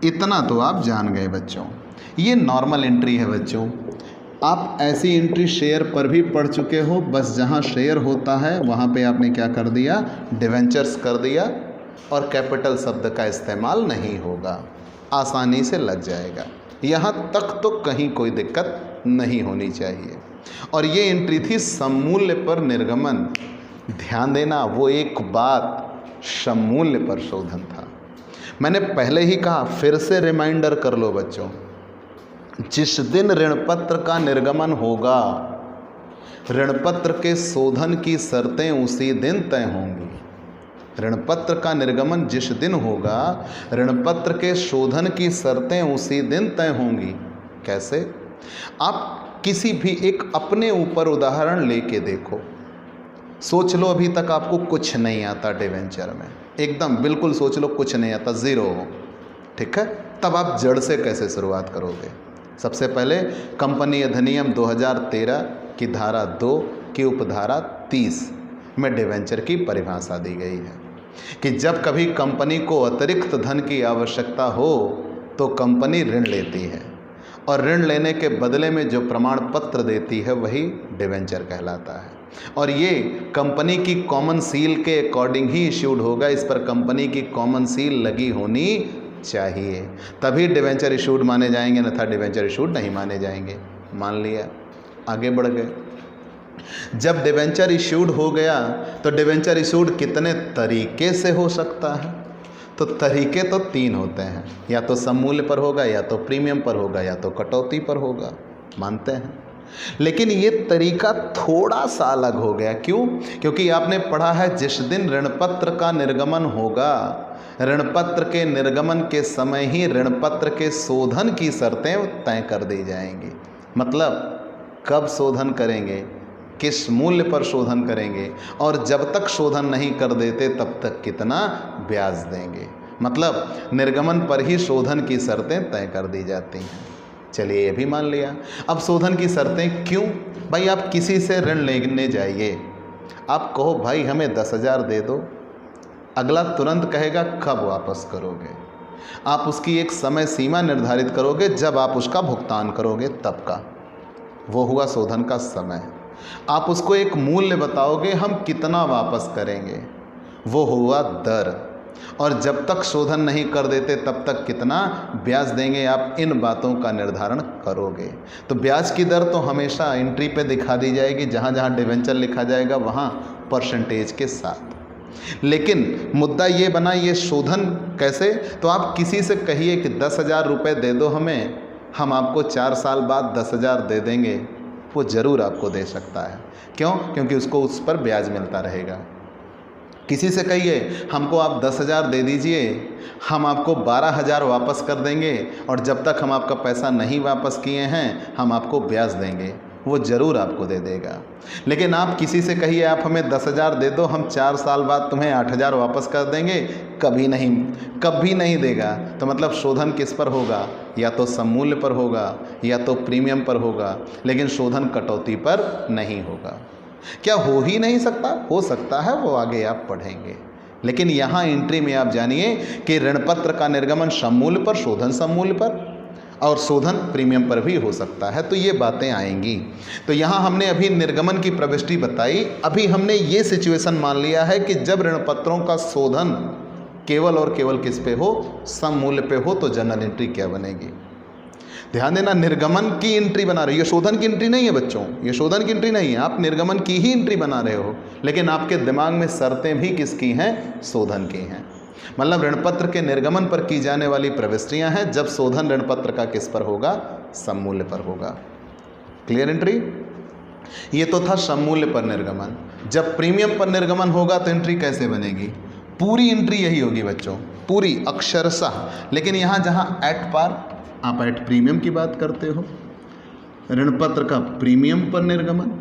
इतना तो आप जान गए बच्चों, ये नॉर्मल एंट्री है बच्चों। आप ऐसी एंट्री शेयर पर भी पढ़ चुके हो, बस जहाँ शेयर होता है वहाँ पे आपने क्या कर दिया, डिवेंचर्स कर दिया और कैपिटल शब्द का इस्तेमाल नहीं होगा, आसानी से लग जाएगा। यहाँ तक तो कहीं कोई दिक्कत नहीं होनी चाहिए। और ये एंट्री थी सममूल्य पर निर्गमन। ध्यान देना, वो एक बात सममूल्य पर शोधन था। मैंने पहले ही कहा, फिर से रिमाइंडर कर लो बच्चों, जिस दिन ऋणपत्र का निर्गमन होगा ऋणपत्र के शोधन की शर्तें उसी दिन तय होंगी। ऋणपत्र का निर्गमन जिस दिन होगा ऋणपत्र के शोधन की शर्तें उसी दिन तय होंगी। कैसे? आप किसी भी एक अपने ऊपर उदाहरण लेके देखो, सोच लो अभी तक आपको कुछ नहीं आता डिवेंचर में, एकदम बिल्कुल सोच लो कुछ नहीं आता, ज़ीरो हो, ठीक है। तब आप जड़ से कैसे शुरुआत करोगे? सबसे पहले कंपनी अधिनियम 2013 की धारा 2 की उपधारा 30 में डिवेंचर की परिभाषा दी गई है कि जब कभी कंपनी को अतिरिक्त धन की आवश्यकता हो तो कंपनी ऋण लेती है और ऋण लेने के बदले में जो प्रमाण पत्र देती है वही डिवेंचर कहलाता है। और ये कंपनी की कॉमन सील के अकॉर्डिंग ही इश्यूड होगा, इस पर कंपनी की कॉमन सील लगी होनी चाहिए, तभी डिवेंचर इशूड माने जाएंगे, अन्यथा डिवेंचर इशूड नहीं माने जाएंगे। मान लिया, आगे बढ़ गए। जब डिवेंचर इशूड हो गया तो डिवेंचर इशूड कितने तरीके से हो सकता है? तो तरीके तो 3 होते हैं, या तो सममूल्य पर होगा, या तो प्रीमियम पर होगा, या तो कटौती पर होगा, मानते हैं। लेकिन ये तरीका थोड़ा सा अलग हो गया। क्यों? क्योंकि आपने पढ़ा है जिस दिन ऋणपत्र का निर्गमन होगा, ऋणपत्र के निर्गमन के समय ही ऋणपत्र के शोधन की शर्तें तय कर दी जाएंगी। मतलब कब शोधन करेंगे, किस मूल्य पर शोधन करेंगे, और जब तक शोधन नहीं कर देते तब तक कितना ब्याज देंगे। मतलब निर्गमन पर ही शोधन की शर्तें तय कर दी जाती हैं। चलिए ये भी मान लिया। अब शोधन की शर्तें क्यों? भाई आप किसी से ऋण लेने जाइए, आप कहो भाई हमें 10,000 दे दो, अगला तुरंत कहेगा कब वापस करोगे। आप उसकी एक समय सीमा निर्धारित करोगे, जब आप उसका भुगतान करोगे तब का, वो हुआ शोधन का समय। आप उसको एक मूल्य बताओगे, हम कितना वापस करेंगे, वो हुआ दर। और जब तक शोधन नहीं कर देते तब तक कितना ब्याज देंगे, आप इन बातों का निर्धारण करोगे। तो ब्याज की दर तो हमेशा एंट्री पे दिखा दी जाएगी, जहाँ जहाँ डिवेंचर लिखा जाएगा वहाँ परसेंटेज के साथ। लेकिन मुद्दा ये बना, ये शोधन कैसे? तो आप किसी से कहिए कि 10,000 रुपये दे दो हमें, हम आपको 4 साल बाद 10,000 दे देंगे, वो ज़रूर आपको दे सकता है। क्यों? क्योंकि उसको उस पर ब्याज मिलता रहेगा। किसी से कहिए हमको आप 10,000 दे दीजिए, हम आपको 12,000 वापस कर देंगे, और जब तक हम आपका पैसा नहीं वापस किए हैं हम आपको ब्याज देंगे, वो ज़रूर आपको दे देगा। लेकिन आप किसी से कहिए आप हमें 10,000 दे दो, हम 4 साल बाद तुम्हें 8,000 वापस कर देंगे, कभी नहीं देगा। तो मतलब शोधन किस पर होगा? या तो सममूल्य पर होगा, या तो प्रीमियम पर होगा, लेकिन शोधन कटौती पर नहीं होगा। क्या हो ही नहीं सकता? हो सकता है, वो आगे आप पढ़ेंगे। लेकिन यहाँ एंट्री में आप जानिए कि ऋणपत्र का निर्गमन सममूल्य पर, शोधन सममूल्य पर, और शोधन प्रीमियम पर भी हो सकता है। तो ये बातें आएंगी। तो यहाँ हमने अभी निर्गमन की प्रविष्टि बताई। अभी हमने ये सिचुएशन मान लिया है कि जब ऋणपत्रों का शोधन केवल और केवल किस पे हो? सममूल्य पे हो, तो जनरल एंट्री क्या बनेगी? ध्यान देना, निर्गमन की एंट्री बना रहे हो, ये शोधन की एंट्री नहीं है बच्चों, ये शोधन की एंट्री नहीं है, आप निर्गमन की ही एंट्री बना रहे हो। लेकिन आपके दिमाग में शर्तें भी किसकी हैं? शोधन की हैं। मतलब ऋणपत्र के निर्गमन पर की जाने वाली प्रविष्टियां हैं, जब शोधन ऋणपत्र का किस पर होगा? सममूल्य पर होगा। Clear entry? ये तो था सममूल्य पर निर्गमन। जब प्रीमियम पर निर्गमन होगा तो एंट्री कैसे बनेगी? पूरी एंट्री यही होगी बच्चों, पूरी अक्षरशः। लेकिन यहाँ जहाँ एट पार, आप एट प्रीमियम की बात करते हो, ऋणपत्र का प्रीमियम पर निर्गमन,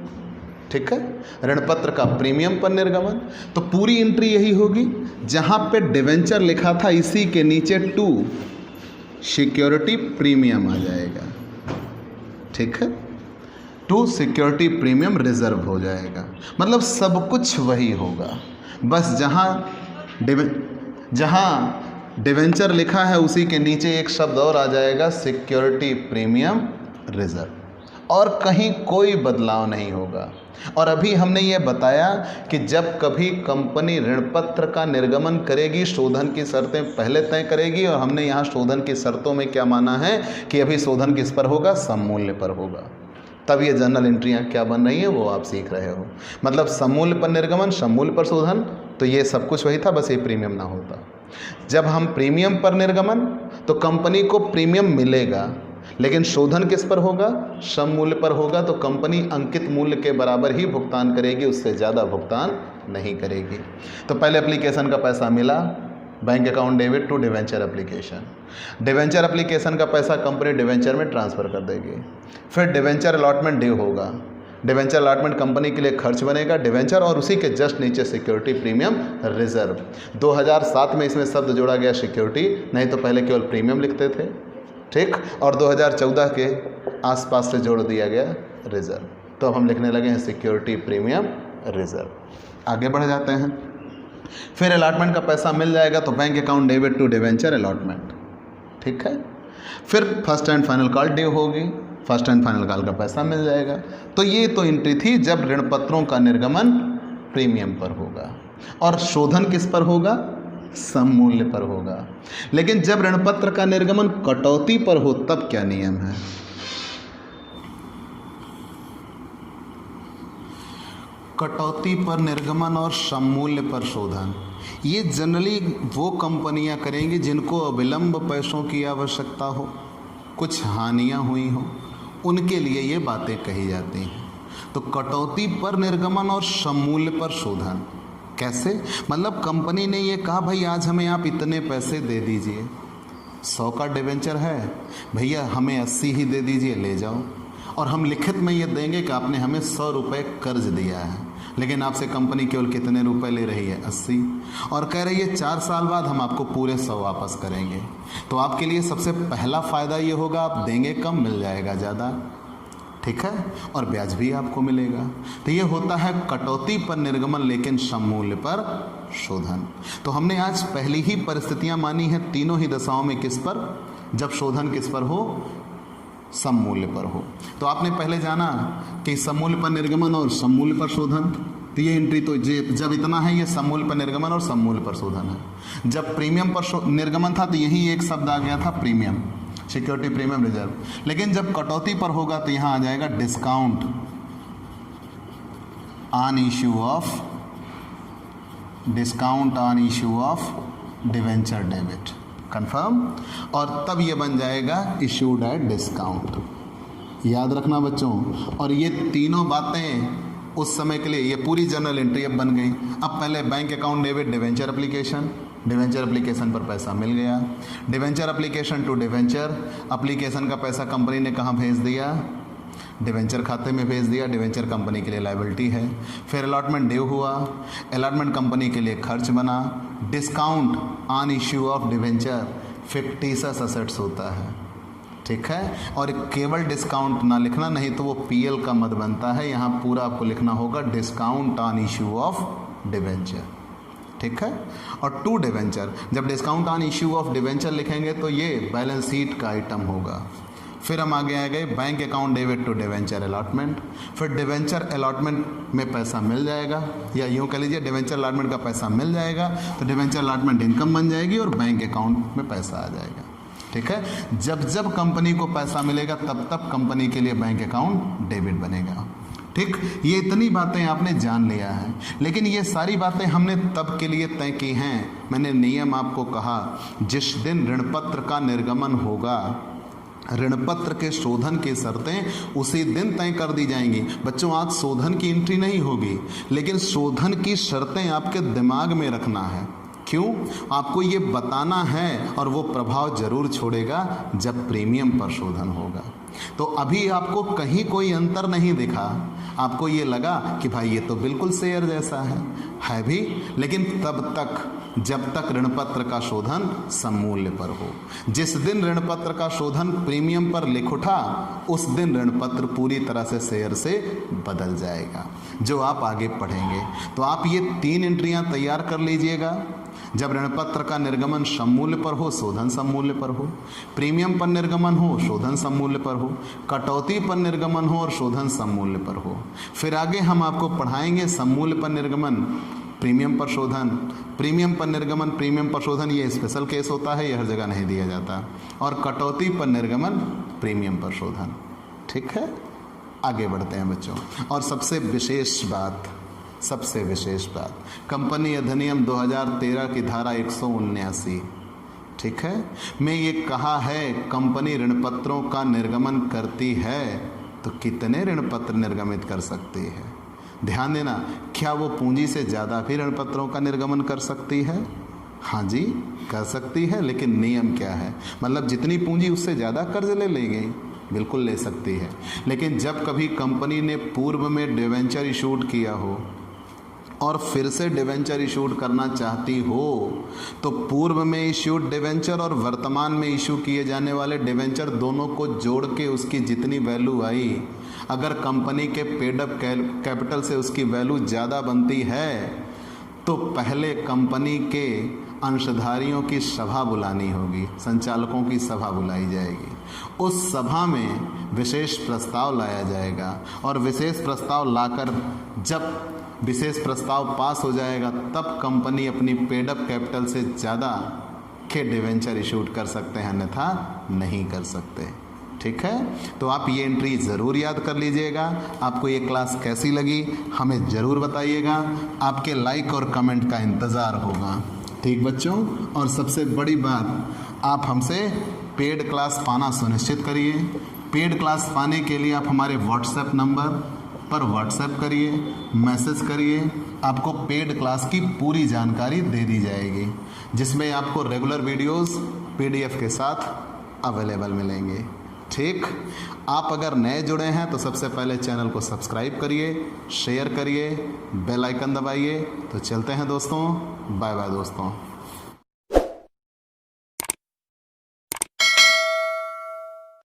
ठीक है, ऋणपत्र का प्रीमियम पर निर्गमन, तो पूरी एंट्री यही होगी। जहाँ पे डिवेंचर लिखा था इसी के नीचे टू सिक्योरिटी प्रीमियम आ जाएगा, ठीक है, टू सिक्योरिटी प्रीमियम रिजर्व हो जाएगा। मतलब सब कुछ वही होगा, बस जहाँ डिवेंचर लिखा है उसी के नीचे एक शब्द और आ जाएगा, सिक्योरिटी प्रीमियम रिजर्व, और कहीं कोई बदलाव नहीं होगा। और अभी हमने ये बताया कि जब कभी कंपनी ऋणपत्र का निर्गमन करेगी, शोधन की शर्तें पहले तय करेगी, और हमने यहाँ शोधन की शर्तों में क्या माना है कि अभी शोधन किस पर होगा? सममूल्य पर होगा। तब ये जर्नल एंट्रियाँ क्या बन रही हैं वो आप सीख रहे हो। मतलब सममूल्य पर निर्गमन, सममूल्य पर शोधन, तो ये सब कुछ वही था, बस ये प्रीमियम ना होता। जब हम प्रीमियम पर निर्गमन, तो कंपनी को प्रीमियम मिलेगा, लेकिन शोधन किस पर होगा? सममूल्य पर होगा, तो कंपनी अंकित मूल्य के बराबर ही भुगतान करेगी, उससे ज़्यादा भुगतान नहीं करेगी। तो पहले एप्लीकेशन का पैसा मिला, bank account debit to debenture application, debenture application का पैसा कंपनी डिवेंचर में ट्रांसफ़र कर देगी। फिर डिवेंचर अलॉटमेंट ड्यू होगा, डिवेंचर अलॉटमेंट कंपनी के लिए खर्च बनेगा डिवेंचर, और उसी के जस्ट नीचे सिक्योरिटी प्रीमियम रिजर्व। 2007 में इसमें शब्द जोड़ा गया सिक्योरिटी, नहीं तो पहले केवल प्रीमियम लिखते थे, ठीक, और 2014 के आसपास से जोड़ दिया गया रिजर्व। तो अब हम लिखने लगे हैं सिक्योरिटी प्रीमियम रिजर्व। आगे बढ़ जाते हैं। फिर अलॉटमेंट का पैसा मिल जाएगा तो bank account debit to debenture allotment, ठीक है। फिर first and final call due होगी, फर्स्ट एंड फाइनल कॉल का पैसा मिल जाएगा। तो ये तो एंट्री थी जब ऋणपत्रों का निर्गमन प्रीमियम पर होगा और शोधन किस पर होगा? सममूल्य पर होगा। लेकिन जब ऋणपत्र का निर्गमन कटौती पर हो तब क्या नियम है? कटौती पर निर्गमन और सममूल्य पर शोधन, ये जनरली वो कंपनियां करेंगी जिनको अविलंब पैसों की आवश्यकता हो, कुछ हानियां हुई हो, उनके लिए ये बातें कही जाती हैं। तो कटौती पर निर्गमन और सममूल्य पर शोधन कैसे? मतलब कंपनी ने ये कहा भाई आज हमें आप इतने पैसे दे दीजिए, 100 का डिवेंचर है भैया, हमें 80 ही दे दीजिए, ले जाओ, और हम लिखित में ये देंगे कि आपने हमें 100 रुपये कर्ज दिया है, लेकिन आपसे कंपनी केवल कितने रुपए ले रही है? 80, और कह रही है 4 साल बाद हम आपको पूरे 100 वापस करेंगे। तो आपके लिए सबसे पहला फ़ायदा ये होगा, आप देंगे कम, मिल जाएगा ज़्यादा, ठीक है, और ब्याज भी आपको मिलेगा। तो ये होता है कटौती पर निर्गमन लेकिन सममूल्य पर शोधन। तो हमने आज पहली ही परिस्थितियां मानी हैं तीनों ही दशाओं में, किस पर? जब शोधन किस पर हो? सममूल्य पर हो। तो आपने पहले जाना कि सममूल्य पर निर्गमन और सममूल्य पर शोधन, तो ये एंट्री तो जब इतना है ये सममूल्य पर निर्गमन और सममूल्य पर शोधन है। जब प्रीमियम पर निर्गमन था तो यही एक शब्द आ गया था प्रीमियम, सिक्योरिटी प्रीमियम रिजर्व। लेकिन जब कटौती पर होगा तो यहाँ आ जाएगा discount on issue of debenture debit, confirm, और तब ये बन जाएगा इश्यूड एट डिस्काउंट। याद रखना बच्चों। और ये तीनों बातें उस समय के लिए, ये पूरी जर्नल एंट्री अब बन गई। अब पहले bank account debit debenture application, debenture application पर पैसा मिल गया, debenture application to debenture, application का पैसा कंपनी ने कहाँ भेज दिया? डिवेंचर खाते में भेज दिया, डिवेंचर कंपनी के लिए लायबिलिटी है। फिर अलॉटमेंट ड्यू हुआ, अलॉटमेंट कंपनी के लिए खर्च बना, discount on issue of debenture fictitious assets होता है, ठीक है, और केवल डिस्काउंट ना लिखना, नहीं तो वो पीएल का मद बनता है। यहाँ पूरा आपको लिखना होगा discount on issue of debenture, ठीक है। और टू डिवेंचर, जब discount on issue of debenture लिखेंगे तो ये बैलेंस शीट का आइटम होगा। फिर हम आगे आ गए bank account debit to debenture allotment. फिर डिवेंचर अलॉटमेंट में पैसा मिल जाएगा, या यूँ कह लीजिए डिवेंचर अलॉटमेंट का पैसा मिल जाएगा तो डिवेंचर अलॉटमेंट इनकम बन जाएगी और बैंक अकाउंट में पैसा आ जाएगा, ठीक है। जब जब कंपनी को पैसा मिलेगा तब तब कंपनी के लिए बैंक अकाउंट डेबिट बनेगा, ठीक। ये इतनी बातें आपने जान लिया है, लेकिन ये सारी बातें हमने तब के लिए तय की हैं। मैंने नियम आपको कहा, जिस दिन ऋणपत्र का निर्गमन होगा ऋण पत्र के शोधन की शर्तें उसी दिन तय कर दी जाएंगी। बच्चों आज शोधन की एंट्री नहीं होगी, लेकिन शोधन की शर्तें आपके दिमाग में रखना है। क्यों? आपको ये बताना है और वो प्रभाव जरूर छोड़ेगा जब प्रीमियम पर शोधन होगा। तो अभी आपको कहीं कोई अंतर नहीं दिखा, आपको ये लगा कि भाई ये तो बिल्कुल शेयर जैसा है भी, लेकिन तब तक जब तक ऋण पत्र का शोधन सममूल्य पर हो। जिस दिन ऋण पत्र का शोधन प्रीमियम पर लिख उठा, उस दिन ऋण पत्र पूरी तरह से शेयर से बदल जाएगा, जो आप आगे पढ़ेंगे। तो आप ये 3 एंट्रियां तैयार कर लीजिएगा। जब ऋण पत्र का निर्गमन सममूल्य पर हो, शोधन सममूल्य पर हो, प्रीमियम पर निर्गमन हो, शोधन सममूल्य पर हो, कटौती पर निर्गमन हो और शोधन सममूल्य पर हो। फिर आगे हम आपको पढ़ाएंगे सममूल्य पर निर्गमन, प्रीमियम पर शोधन, प्रीमियम पर निर्गमन, प्रीमियम पर शोधन, ये स्पेशल केस होता है, ये हर जगह नहीं दिया जाता, और कटौती पर निर्गमन, प्रीमियम पर शोधन। ठीक है, आगे बढ़ते हैं बच्चों। और सबसे विशेष बात कंपनी अधिनियम 2013 की धारा 179, ठीक है, में ये कहा है कंपनी ऋण पत्रों का निर्गमन करती है तो कितने ऋण पत्र निर्गमित कर सकती है। ध्यान देना, क्या वो पूंजी से ज़्यादा भी ऋण पत्रों का निर्गमन कर सकती है? हाँ जी, कर सकती है, लेकिन नियम क्या है? मतलब जितनी पूंजी उससे ज़्यादा कर्ज ले लेंगे, बिल्कुल ले सकती है। लेकिन जब कभी कंपनी ने पूर्व में डिवेंचर इशूड किया हो और फिर से डिवेंचर इशूड करना चाहती हो, तो पूर्व में इश्यूड डिवेंचर और वर्तमान में इशू किए जाने वाले डिवेंचर दोनों को जोड़ के उसकी जितनी वैल्यू आई, अगर कंपनी के पेड अप कैपिटल से उसकी वैल्यू ज़्यादा बनती है तो पहले कंपनी के अंशधारियों की सभा बुलानी होगी, संचालकों की सभा बुलाई जाएगी। उस सभा में विशेष प्रस्ताव लाया जाएगा और विशेष प्रस्ताव लाकर जब विशेष प्रस्ताव पास हो जाएगा तब कंपनी अपनी पेड अप कैपिटल से ज़्यादा के डिवेंचर इशूड कर सकते हैं, अन्यथा नहीं कर सकते। ठीक है, तो आप ये एंट्री ज़रूर याद कर लीजिएगा। आपको ये क्लास कैसी लगी हमें ज़रूर बताइएगा, आपके लाइक और कमेंट का इंतज़ार होगा। ठीक बच्चों, और सबसे बड़ी बात, आप हमसे पेड क्लास पाना सुनिश्चित करिए। पेड क्लास पाने के लिए आप हमारे व्हाट्सएप नंबर पर व्हाट्सएप करिए, मैसेज करिए, आपको पेड क्लास की पूरी जानकारी दे दी जाएगी, जिसमें आपको रेगुलर वीडियोस PDF के साथ अवेलेबल मिलेंगे। ठीक, आप अगर नए जुड़े हैं तो सबसे पहले चैनल को सब्सक्राइब करिए, शेयर करिए, बेल आइकन दबाइए। तो चलते हैं दोस्तों, बाय बाय दोस्तों।